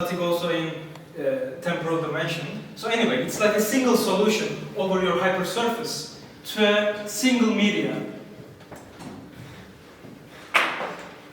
also in temporal dimension. So anyway, it's like a single solution over your hypersurface to a single media.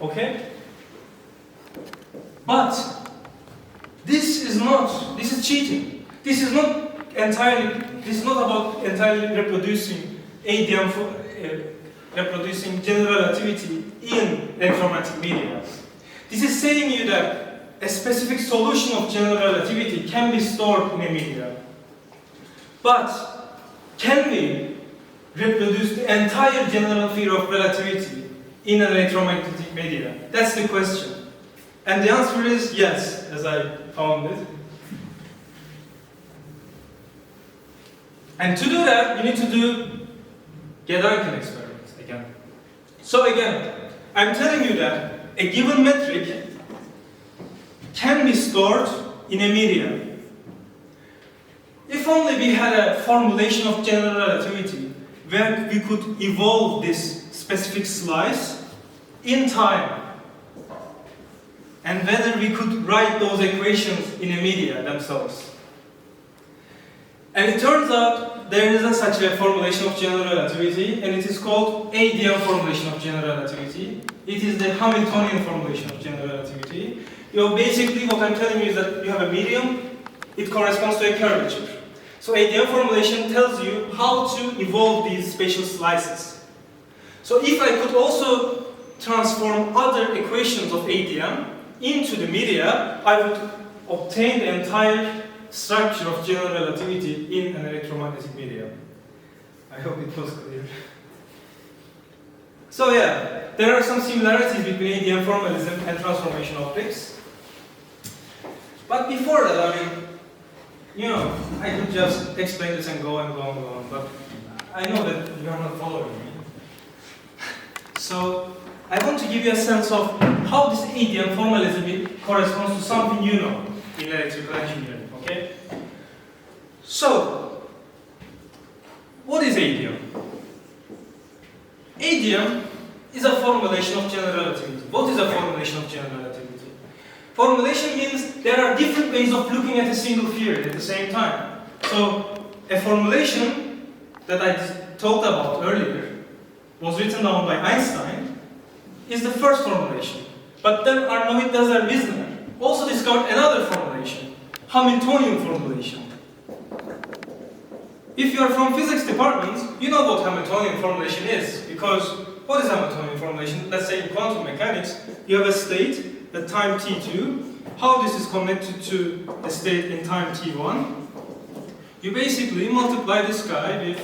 Okay? But this is cheating. This is not about entirely reproducing ADM reproducing general relativity in electromagnetic media. This is saying you that a specific solution of general relativity can be stored in a media. But can we reproduce the entire general theory of relativity in an electromagnetic media? That's the question. And the answer is yes, as I found it. And to do that, you need to do Gedanken experiments again. So again, I'm telling you that a given metric can be stored in a media. If only we had a formulation of general relativity where we could evolve this specific slice in time, and whether we could write those equations in a media themselves. And it turns out there is such a formulation of general relativity, and it is called ADM formulation of general relativity. It is the Hamiltonian formulation of general relativity. Basically what I'm telling you is that you have a medium, it corresponds to a curvature. So ADM formulation tells you how to evolve these spatial slices. So if I could also transform other equations of ADM into the media, I would obtain the entire structure of general relativity in an electromagnetic medium. I hope it was clear. So yeah, there are some similarities between ADM formalism and transformation optics. But before that, I could just explain this and go on, but I know that you are not following me. So I want to give you a sense of how this ADM formalism corresponds to something you know in electrical engineering, okay? So, what is ADM? ADM is a formulation of general relativity. What is a formulation of general relativity? Formulation means there are different ways of looking at a single theory at the same time. So, a formulation that I talked about earlier was written down by Einstein is the first formulation. But then Arnold Wisner also discovered another formulation, Hamiltonian formulation. If you are from physics department, you know what Hamiltonian formulation is, because what is Hamiltonian formulation? Let's say in quantum mechanics, you have a state at time t2, how this is connected to a state in time t1. You basically multiply this guy with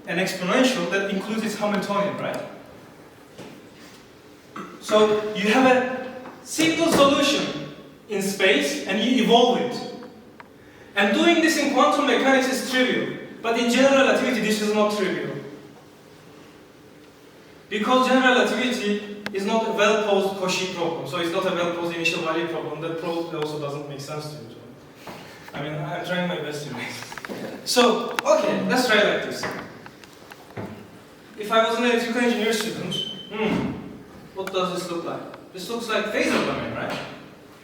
an exponential that includes its Hamiltonian, right? So you have a single solution in space and you evolve it. And doing this in quantum mechanics is trivial, but in general relativity this is not trivial. Because general relativity is not a well-posed Cauchy problem, so it's not a well-posed initial value problem. That probably also doesn't make sense to you. I'm trying my best to make it. So, okay, let's try like this. If I was an electrical engineer student, what does this look like? This looks like phasor domain, right?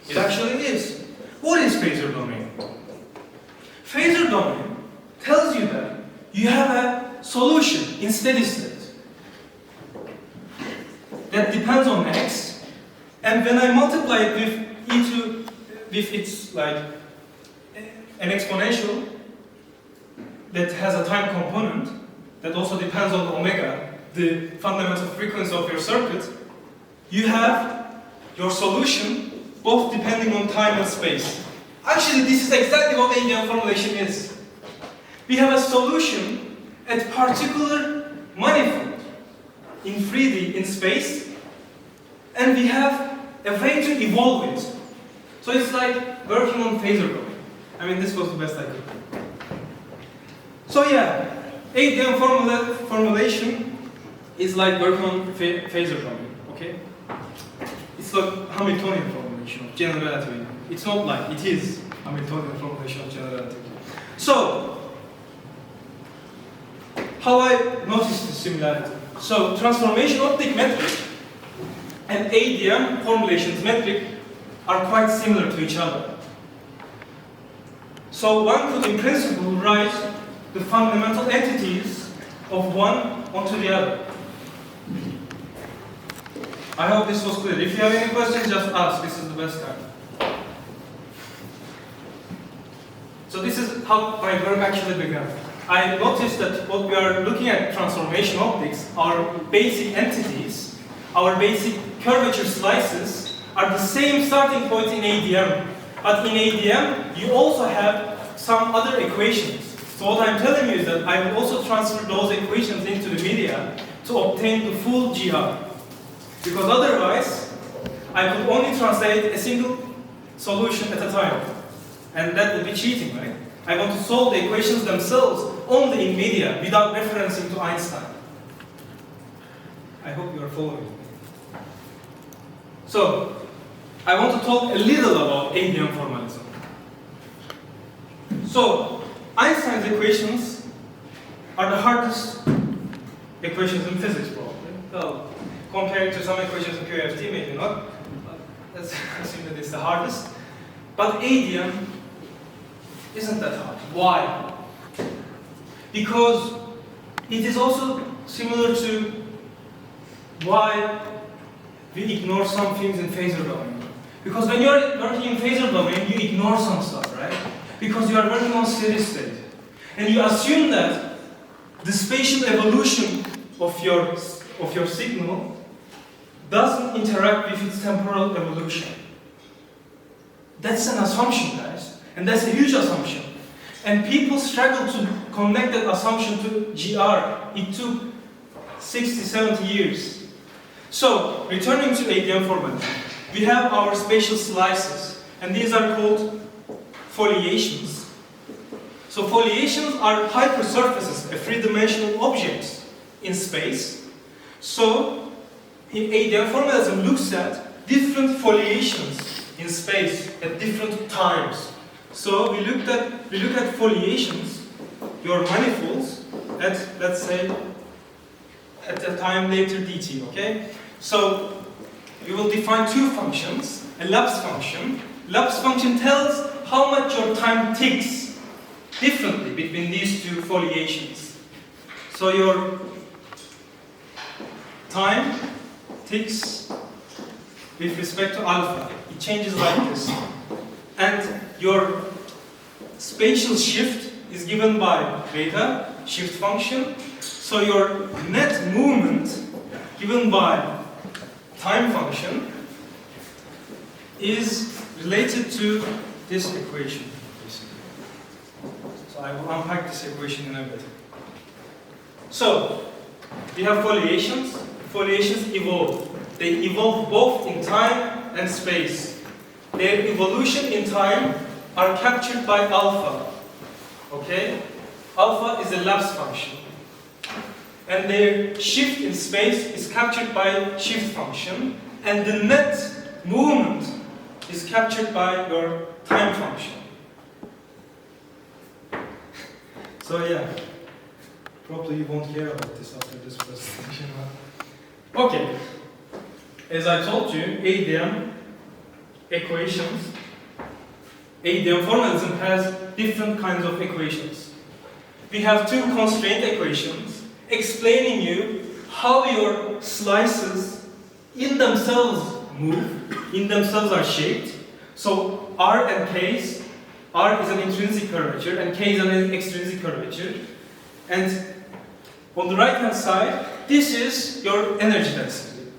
It actually is. What is phasor domain? Phasor domain tells you that you have a solution in steady state that depends on x, and when I multiply it with its like an exponential that has a time component that also depends on omega, the fundamental frequency of your circuit, you have your solution both depending on time and space. Actually, this is exactly what the ADM formulation is. We have a solution at particular manifold in 3D in space, and we have a way to evolve it. So it's like working on phasor domain. This was the best I could do. So yeah, ADM formulation is like working on phasor domain, okay? It's like Hamiltonian formulation of general relativity. It's not like, it is Hamiltonian formulation of general relativity. So, how I noticed the similarity. So, transformation optic metric and ADM formulations metric are quite similar to each other. So one could in principle write the fundamental entities of one onto the other. I hope this was clear. If you have any questions, just ask. This is the best time. So this is how my work actually began. I noticed that what we are looking at transformation optics, our basic entities, our basic curvature slices, are the same starting point in ADM. But in ADM, you also have some other equations. So what I'm telling you is that I will also transfer those equations into the media to obtain the full GR. Because otherwise, I could only translate a single solution at a time. And that would be cheating, right? I want to solve the equations themselves only in media without referencing to Einstein. I hope you are following me. So, I want to talk a little about ADM formalism. So, Einstein's equations are the hardest equations in physics, probably. Well, compared to some equations in QFT, maybe not. But let's assume that it's the hardest. But ADM isn't that hard. Why? Because it is also similar to why we ignore some things in phasor domain. Because when you are working in phasor domain, you ignore some stuff, right? Because you are working on steady state. And you assume that the spatial evolution of your signal doesn't interact with its temporal evolution. That's an assumption, guys. And that's a huge assumption. And people struggle to connect that assumption to GR. It took 60, 70 years. So, returning to ADM formalism, we have our spatial slices, and these are called foliations. So foliations are hypersurfaces, three-dimensional objects in space. So, in ADM formalism looks at different foliations in space at different times. So we look at foliations, your manifolds, at, let's say, at a time later dt, okay? So we will define two functions, a lapse function. Lapse function tells how much your time ticks differently between these two foliations. So your time ticks with respect to alpha. It changes like this. And your spatial shift is given by beta, shift function. So your net movement given by time function is related to this equation. So I will unpack this equation in a bit. So we have foliations. Foliations evolve. They evolve both in time and space. Their evolution in time are captured by alpha. Okay? Alpha is a lapse function. And their shift in space is captured by shift function. And the net movement is captured by your time function. So yeah, probably you won't hear about this after this presentation. Okay, as I told you, ADM equations, ADM formalism has different kinds of equations. We have two constraint equations explaining you how your slices in themselves move, in themselves are shaped. So R and K's, R is an intrinsic curvature and K is an extrinsic curvature. And on the right hand side, this is your energy density.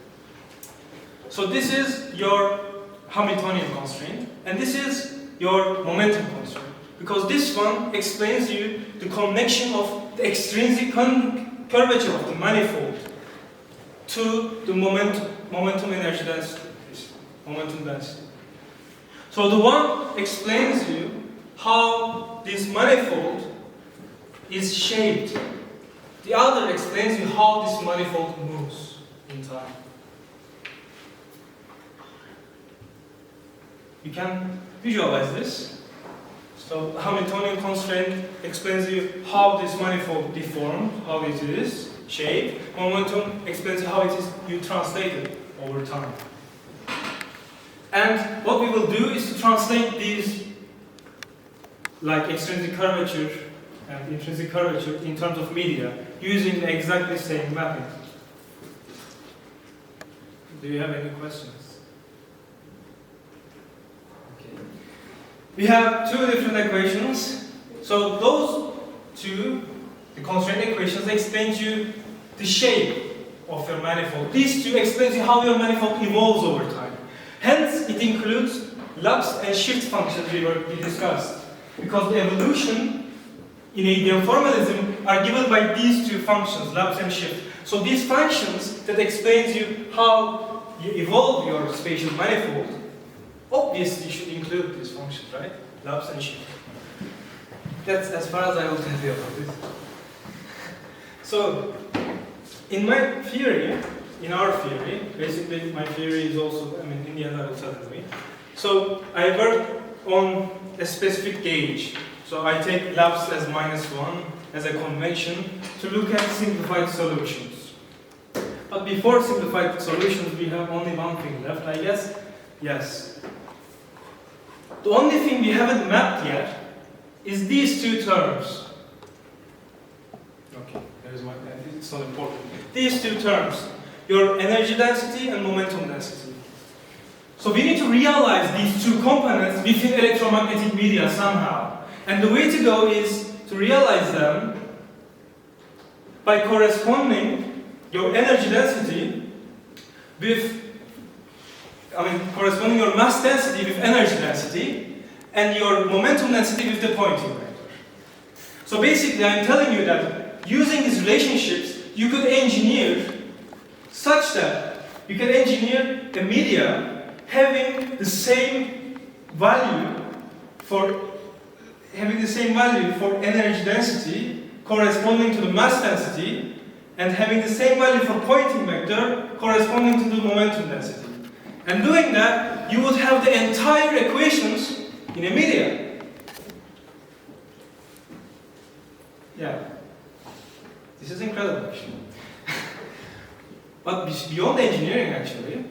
So this is your Hamiltonian constraint, and this is your momentum constraint. Because this one explains you the connection of the extrinsic curvature of the manifold to the momentum energy density, momentum density. So the one explains you how this manifold is shaped. The other explains you how this manifold moves in time. You can visualize this. So Hamiltonian constraint explains you how this manifold deformed, how it is shaped. Momentum explains how it is you translate it over time. And what we will do is to translate these, like extrinsic curvature and intrinsic curvature, in terms of media, using the exactly same mapping. Do you have any questions? Okay. We have two different equations. So those two, the constraint equations, explain to you the shape of your manifold. These two explain to you how your manifold evolves over time. Hence, it includes lapse and shift functions we discussed. Because the evolution in ADM formalism are given by these two functions, lapse and shift. So these functions that explain to you how you evolve your spatial manifold, obviously should include these functions, right? Lapse and shift. That's as far as I will tell you about it. So, in my theory, in our theory, basically my theory is also, in the end I will tell you. So, I work on a specific gauge. So, I take lapse as -1 as a convention to look at simplified solutions. But before simplified solutions, we have only one thing left, I guess. Yes. The only thing we haven't mapped yet is these two terms. Okay, there's my, it's not important. These two terms, your energy density and momentum density. So we need to realize these two components within electromagnetic media somehow. And the way to go is to realize them by corresponding your energy density with, corresponding your mass density with energy density, and your momentum density with the Poynting vector. So basically, I'm telling you that using these relationships, you could engineer such that you can engineer a media having the same value for energy density corresponding to the mass density, and having the same value for Poynting vector corresponding to the momentum density. And doing that, you would have the entire equations in a media. Yeah. This is incredible, actually. But beyond engineering, actually,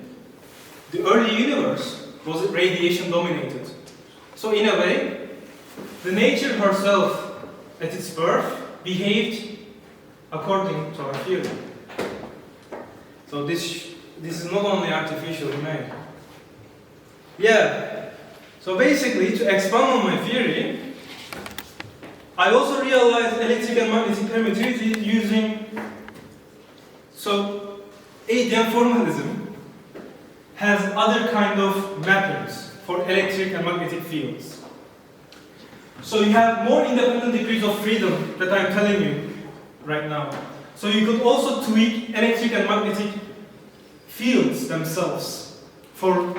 the early universe was radiation dominated. So in a way, the nature herself at its birth behaved according to our theory. So this is not only artificially made. Yeah. So basically, to expand on my theory, I also realized electric and magnetic permittivity using, so ADM formalism has other kind of mappings for electric and magnetic fields. So you have more independent degrees of freedom that I'm telling you right now. So you could also tweak electric and magnetic fields themselves for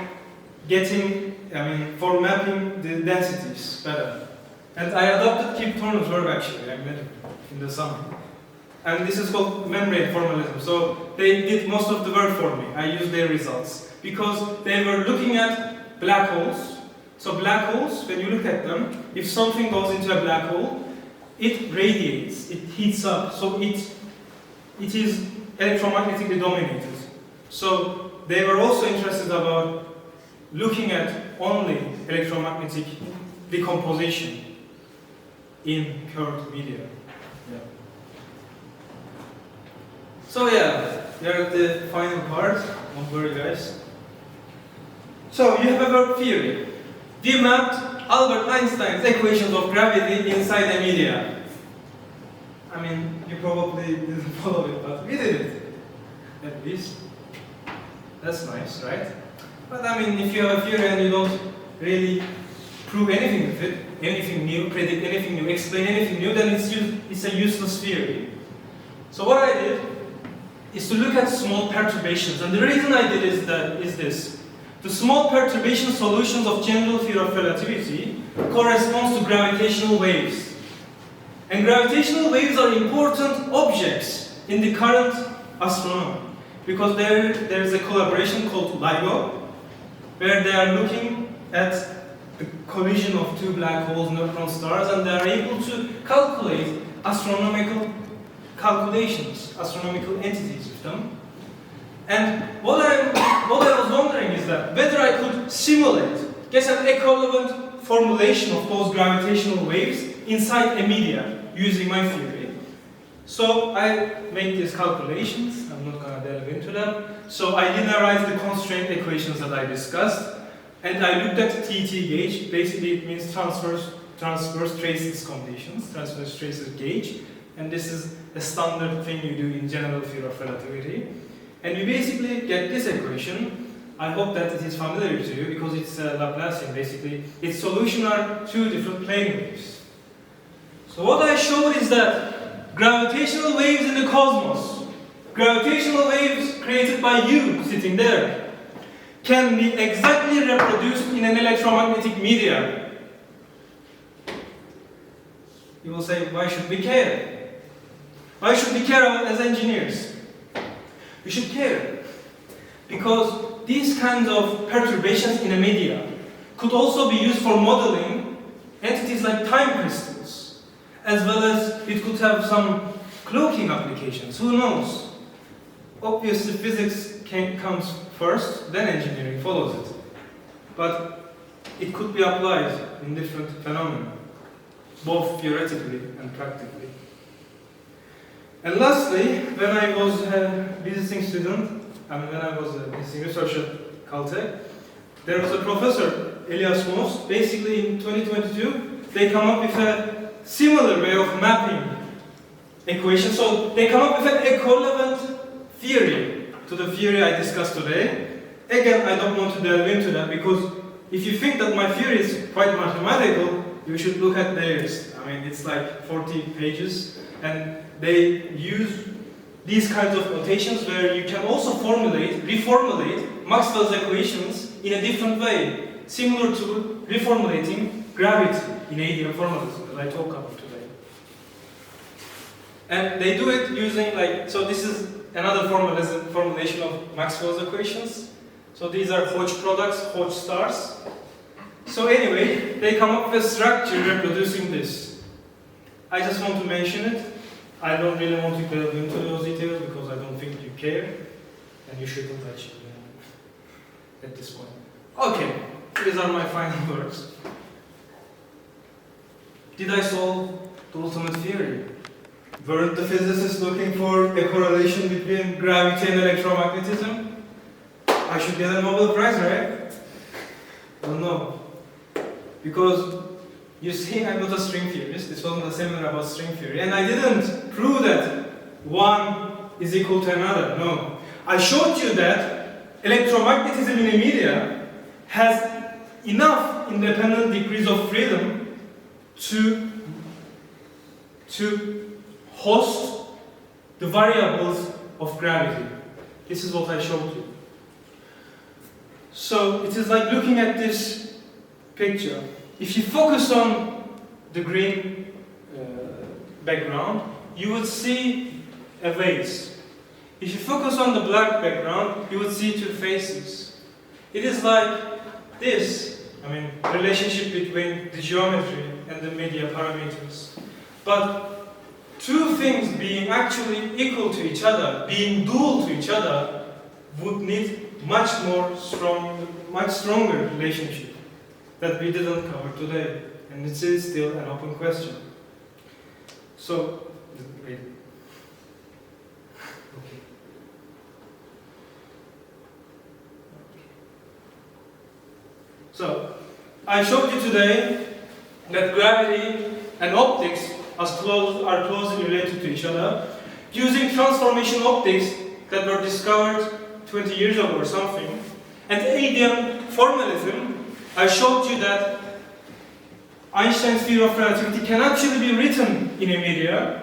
for mapping the densities better. And I adopted Kip Thorne's work actually, I met him in the summer. And this is called membrane formalism. So they did most of the work for me. I used their results. Because they were looking at black holes. So black holes, when you look at them, if something goes into a black hole, it radiates, it heats up. So it is electromagnetically dominated. So they were also interested about looking at only electromagnetic decomposition in curved media. Yeah. So yeah, we are at the final part. Don't worry, guys. So you have a work theory. We mapped Albert Einstein's equations of gravity inside a media. You probably didn't follow it, but we did it. At least. That's nice, right? But if you have a theory and you don't really prove anything with it, anything new, predict anything new, explain anything new, then it's a useless theory. So what I did is to look at small perturbations, and the reason I did is this. The small perturbation solutions of general theory of relativity corresponds to gravitational waves. And gravitational waves are important objects in the current astronomy, because there is a collaboration called LIGO, where they are looking at the collision of two black holes, neutron stars, and they are able to calculate astronomical calculations, astronomical entities with them. And what I was wondering is is that whether I could simulate, get an equivalent formulation of those gravitational waves inside a media using my theory. So I made these calculations. I'm not going to delve into them. So I linearized the constraint equations that I discussed, and I looked at TT gauge. Basically, it means transverse traces conditions, transverse traces gauge, and this is a standard thing you do in general field of relativity. And you basically get this equation. I hope that it is familiar to you because it's Laplacian. Basically, its solution are two different plane waves. So what I showed is that gravitational waves in the cosmos, gravitational waves created by you sitting there, can be exactly reproduced in an electromagnetic media. You will say, why should we care? Why should we care as engineers? We should care because these kinds of perturbations in a media could also be used for modeling entities like time crystals, as well as it could have some cloaking applications. Who knows? Obviously, physics comes first, then engineering follows it. But it could be applied in different phenomena, both theoretically and practically. And lastly, when I was a visiting student, when I was a visiting researcher at Caltech, there was a professor, Elias Moss. Basically, in 2022, they come up with a similar way of mapping equations. So they come up with an equivalent theory to the theory I discussed today. Again, I don't want to delve into that because if you think that my theory is quite mathematical, you should look at theirs. I mean, it's like 40 pages, and they use these kinds of notations where you can also reformulate Maxwell's equations in a different way, similar to reformulating gravity in ADM formalism that I talk about today. And they do it using so this is another formulation of Maxwell's equations. So these are Hodge products, Hodge stars. So anyway, they come up with a structure reproducing this. I just want to mention it. I don't really want to delve into those details because I don't think you care, and you shouldn't actually at this point. Okay, these are my final words. Did I solve the ultimate theory? Weren't the physicists looking for a correlation between gravity and electromagnetism? I should get a Nobel Prize, right? Well, no. Because, you see, I'm not a string theorist. This wasn't a seminar about string theory. And I didn't prove that one is equal to another. No. I showed you that electromagnetism in a media has enough independent degrees of freedom to host the variables of gravity. This is what I showed you. So it is like looking at this picture. If you focus on the green background, you would see a vase. If you focus on the black background, you would see two faces. It is like this, relationship between the geometry and the media parameters. But two things being actually equal to each other, being dual to each other, would need much stronger relationship that we didn't cover today, and it is still an open question. So, wait. Okay. So, I showed you today that gravity and optics are closely related to each other using transformation optics that were discovered 20 years ago or something. And ADM formalism, I showed you that Einstein's theory of relativity can actually be written in a media.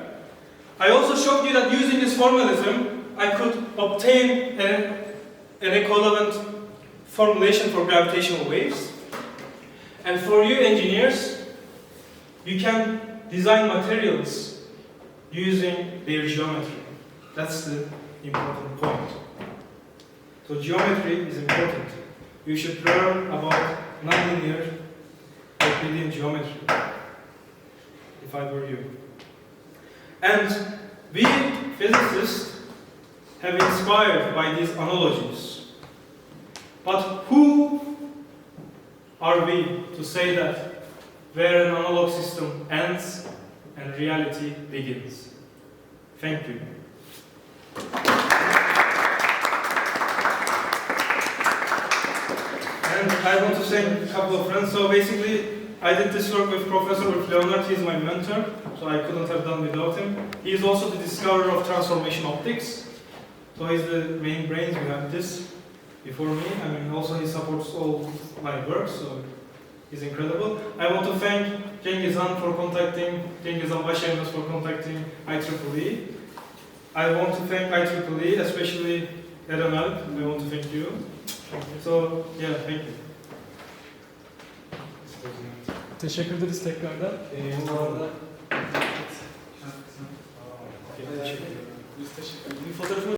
I also showed you that using this formalism, I could obtain an equivalent formulation for gravitational waves. And for you engineers, you can design materials using their geometry. That's the important point. So geometry is important. You should learn about nonlinear Euclidean geometry, if I were you. And we physicists have inspired by these analogies. But who are we to say that where an analog system ends and reality begins? Thank you. And I want to thank a couple of friends. So basically, I did this work with Professor Leonard. He's my mentor, so I couldn't have done without him. He is also the discoverer of transformation optics. So he's the main brains behind this before me. I mean, also he supports all my work, so he's incredible. I want to thank Cengiz Han for contacting, Cengiz Han Başaymaz for contacting IEEE. I want to thank IEEE, especially Eren Alp. I want to thank you. So, yeah, thank you. Teşekkür ederiz tekrardan. Bu arada Teşekkür ederim. biz teşekkür ederiz.